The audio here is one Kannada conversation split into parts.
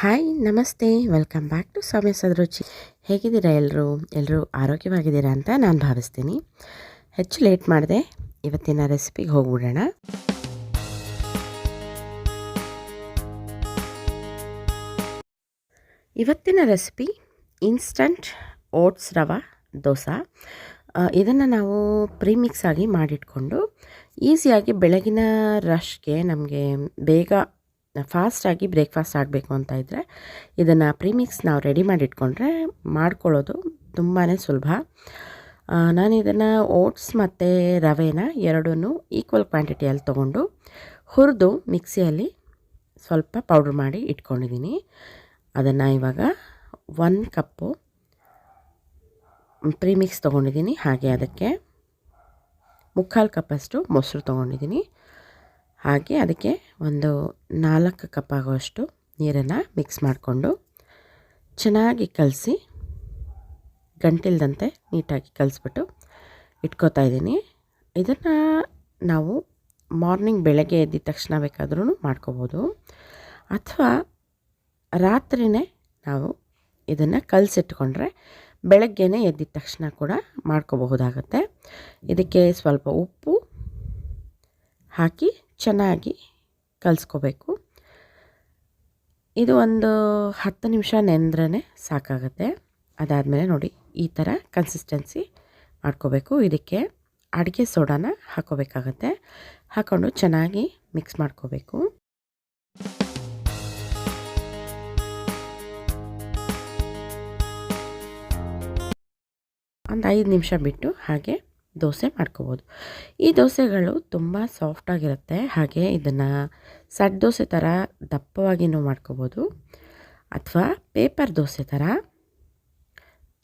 ಹಾಯ್ ನಮಸ್ತೆ ವೆಲ್ಕಮ್ ಬ್ಯಾಕ್ ಟು ಸೌಮ್ಯ ಸದರುಚಿ. ಹೇಗಿದ್ದೀರಾ ಎಲ್ಲರೂ ಆರೋಗ್ಯವಾಗಿದ್ದೀರಾ ಅಂತ ನಾನು ಭಾವಿಸ್ತೀನಿ. ಹೆಚ್ಚು ಲೇಟ್ ಮಾಡಿದೆ, ಇವತ್ತಿನ ರೆಸಿಪಿಗೆ ಹೋಗ್ಬಿಡೋಣ. ಇವತ್ತಿನ ರೆಸಿಪಿ ಇನ್ಸ್ಟಂಟ್ ಓಟ್ಸ್ ರವಾ ದೋಸೆ. ಇದನ್ನು ನಾವು ಪ್ರೀಮಿಕ್ಸ್ ಆಗಿ ಮಾಡಿಟ್ಕೊಂಡು ಈಸಿಯಾಗಿ ಬೆಳಗಿನ ರಶ್ಗೆ ನಮಗೆ ಬೇಗ ಫಾಸ್ಟಾಗಿ ಬ್ರೇಕ್ಫಾಸ್ಟ್ ಆಗಬೇಕು ಅಂತ ಇದ್ದರೆ ಇದನ್ನು ಪ್ರೀಮಿಕ್ಸ್ ನಾವು ರೆಡಿ ಮಾಡಿಟ್ಕೊಂಡ್ರೆ ಮಾಡ್ಕೊಳ್ಳೋದು ತುಂಬಾ ಸುಲಭ. ನಾನು ಇದನ್ನು ಓಟ್ಸ್ ಮತ್ತು ರವೆನ ಎರಡೂ ಈಕ್ವಲ್ ಕ್ವಾಂಟಿಟಿಯಲ್ಲಿ ತೊಗೊಂಡು ಹುರಿದು ಮಿಕ್ಸಿಯಲ್ಲಿ ಸ್ವಲ್ಪ ಪೌಡ್ರ್ ಮಾಡಿ ಇಟ್ಕೊಂಡಿದ್ದೀನಿ. ಅದನ್ನು ಇವಾಗ 1 ಕಪ್ಪು ಪ್ರೀಮಿಕ್ಸ್ ತೊಗೊಂಡಿದ್ದೀನಿ. ಹಾಗೆ ಅದಕ್ಕೆ 3/4 ಕಪ್ಪಷ್ಟು ಮೊಸರು ತೊಗೊಂಡಿದ್ದೀನಿ. ಹಾಗೆ ಅದಕ್ಕೆ ಒಂದು 4 ಕಪ್ ಆಗುವಷ್ಟು ನೀರನ್ನು ಮಿಕ್ಸ್ ಮಾಡಿಕೊಂಡು ಚೆನ್ನಾಗಿ ಕಲಸಿ ಗಂಟಿಲ್ದಂತೆ ನೀಟಾಗಿ ಕಲಿಸ್ಬಿಟ್ಟು ಇಟ್ಕೋತಾ ಇದ್ದೀನಿ. ಇದನ್ನು ನಾವು ಮಾರ್ನಿಂಗ್ ಬೆಳಗ್ಗೆ ಎದ್ದಿದ ತಕ್ಷಣ ಬೇಕಾದ್ರೂ ಮಾಡ್ಕೋಬೋದು, ಅಥವಾ ರಾತ್ರಿಯೇ ನಾವು ಇದನ್ನು ಕಲಸಿಟ್ಕೊಂಡ್ರೆ ಬೆಳಗ್ಗೆನೇ ಎದ್ದಿದ ತಕ್ಷಣ ಕೂಡ ಮಾಡ್ಕೋಬಹುದಾಗತ್ತೆ. ಇದಕ್ಕೆ ಸ್ವಲ್ಪ ಉಪ್ಪು ಹಾಕಿ ಚೆನ್ನಾಗಿ ಕಲಿಸ್ಕೋಬೇಕು. ಇದು ಒಂದು 10 ನಿಮಿಷ ನೆಂದ್ರೇ ಸಾಕಾಗುತ್ತೆ. ಅದಾದಮೇಲೆ ನೋಡಿ ಈ ಥರ ಕನ್ಸಿಸ್ಟೆನ್ಸಿ ಮಾಡ್ಕೋಬೇಕು. ಇದಕ್ಕೆ ಅಡುಗೆ ಸೋಡಾನ ಹಾಕೋಬೇಕಾಗತ್ತೆ. ಹಾಕ್ಕೊಂಡು ಚೆನ್ನಾಗಿ ಮಿಕ್ಸ್ ಮಾಡ್ಕೋಬೇಕು. ಒಂದು 5 ನಿಮಿಷ ಬಿಟ್ಟು ಹಾಗೆ ದೋಸೆ ಮಾಡ್ಕೋಬೋದು. ಈ ದೋಸೆಗಳು ತುಂಬ ಸಾಫ್ಟಾಗಿರುತ್ತೆ. ಹಾಗೆ ಇದನ್ನು ಸೆಟ್ ದೋಸೆ ಥರ ದಪ್ಪವಾಗಿಯೂ ಮಾಡ್ಕೋಬೋದು, ಅಥವಾ ಪೇಪರ್ ದೋಸೆ ಥರ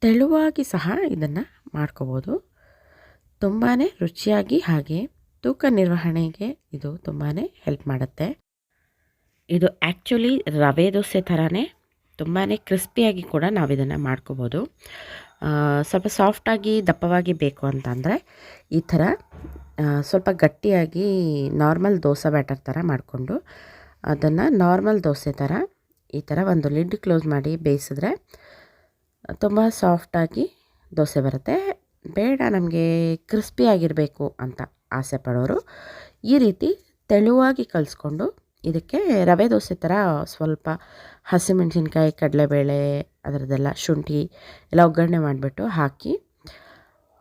ತೆಳುವಾಗಿ ಸಹ ಇದನ್ನು ಮಾಡ್ಕೋಬೋದು. ತುಂಬಾ ರುಚಿಯಾಗಿ ಹಾಗೆ ತೂಕ ನಿರ್ವಹಣೆಗೆ ಇದು ತುಂಬಾ ಹೆಲ್ಪ್ ಮಾಡುತ್ತೆ. ಇದು ಆ್ಯಕ್ಚುಲಿ ರವೆ ದೋಸೆ ಥರನೇ ತುಂಬಾ ಕ್ರಿಸ್ಪಿಯಾಗಿ ಕೂಡ ನಾವು ಇದನ್ನು ಮಾಡ್ಕೋಬೋದು. ಸ್ವಲ್ಪ ಸಾಫ್ಟಾಗಿ ದಪ್ಪವಾಗಿ ಬೇಕು ಅಂತಂದರೆ ಈ ಥರ ಸ್ವಲ್ಪ ಗಟ್ಟಿಯಾಗಿ ನಾರ್ಮಲ್ ದೋಸೆ ಬ್ಯಾಟರ್ ಥರ ಮಾಡಿಕೊಂಡು ಅದನ್ನು ನಾರ್ಮಲ್ ದೋಸೆ ಥರ ಈ ಥರ ಒಂದು ಲಿಡ್ ಕ್ಲೋಸ್ ಮಾಡಿ ಬೇಯಿಸಿದ್ರೆ ತುಂಬ ಸಾಫ್ಟಾಗಿ ದೋಸೆ ಬರುತ್ತೆ. ಬೇಡ ನಮಗೆ ಕ್ರಿಸ್ಪಿಯಾಗಿರಬೇಕು ಅಂತ ಆಸೆ ಪಡೋರು ಈ ರೀತಿ ತೆಳುವಾಗಿ ಕಲಿಸ್ಕೊಂಡು ಇದಕ್ಕೆ ರವೆ ದೋಸೆ ಥರ ಸ್ವಲ್ಪ ಹಸಿಮೆಣಸಿನ್ಕಾಯಿ, ಕಡಲೆಬೇಳೆ, ಅದರದ್ದೆಲ್ಲ ಶುಂಠಿ ಎಲ್ಲ ಒಗ್ಗರಣೆ ಮಾಡಿಬಿಟ್ಟು ಹಾಕಿ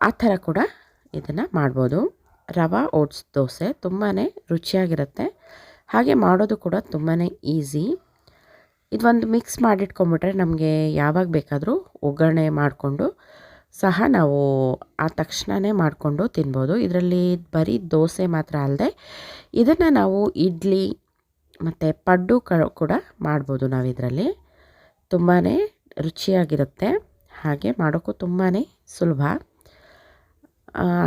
ಆ ಥರ ಕೂಡ ಇದನ್ನು ಮಾಡ್ಬೋದು. ರವಾ ಓಟ್ಸ್ ದೋಸೆ ತುಂಬಾ ರುಚಿಯಾಗಿರುತ್ತೆ. ಹಾಗೆ ಮಾಡೋದು ಕೂಡ ತುಂಬಾ ಈಸಿ. ಇದೊಂದು ಮಿಕ್ಸ್ ಮಾಡಿಟ್ಕೊಂಬಿಟ್ರೆ ನಮಗೆ ಯಾವಾಗ ಬೇಕಾದರೂ ಒಗ್ಗರಣೆ ಮಾಡಿಕೊಂಡು ಸಹ ನಾವು ಆ ತಕ್ಷಣವೇ ಮಾಡಿಕೊಂಡು ತಿನ್ಬೋದು. ಇದರಲ್ಲಿ ಬರೀ ದೋಸೆ ಮಾತ್ರ ಅಲ್ಲದೆ ಇದನ್ನು ನಾವು ಇಡ್ಲಿ ಮತ್ತು ಪಡ್ಡು ಕೂಡ ಮಾಡ್ಬೋದು. ನಾವು ಇದರಲ್ಲಿ ತುಂಬಾ ರುಚಿಯಾಗಿರುತ್ತೆ. ಹಾಗೆ ಮಾಡೋಕ್ಕೂ ತುಂಬಾ ಸುಲಭ.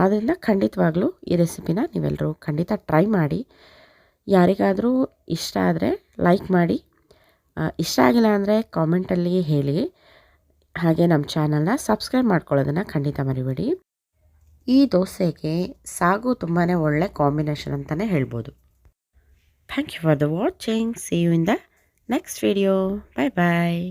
ಆದ್ದರಿಂದ ಖಂಡಿತವಾಗ್ಲೂ ಈ ರೆಸಿಪಿನ ನೀವೆಲ್ಲರೂ ಖಂಡಿತ ಟ್ರೈ ಮಾಡಿ. ಯಾರಿಗಾದರೂ ಇಷ್ಟ ಆದರೆ ಲೈಕ್ ಮಾಡಿ, ಇಷ್ಟ ಆಗಿಲ್ಲ ಅಂದರೆ ಕಾಮೆಂಟಲ್ಲಿ ಹೇಳಿ. ಹಾಗೆ ನಮ್ಮ ಚಾನಲ್ನ ಸಬ್ಸ್ಕ್ರೈಬ್ ಮಾಡ್ಕೊಳ್ಳೋದನ್ನು ಖಂಡಿತ ಮರಿಬೇಡಿ. ಈ ದೋಸೆಗೆ ಸಾಗು ತುಂಬಾ ಒಳ್ಳೆ ಕಾಂಬಿನೇಷನ್ ಅಂತಲೇ ಹೇಳ್ಬೋದು. Thank you for the watching. See you in the next video. Bye bye.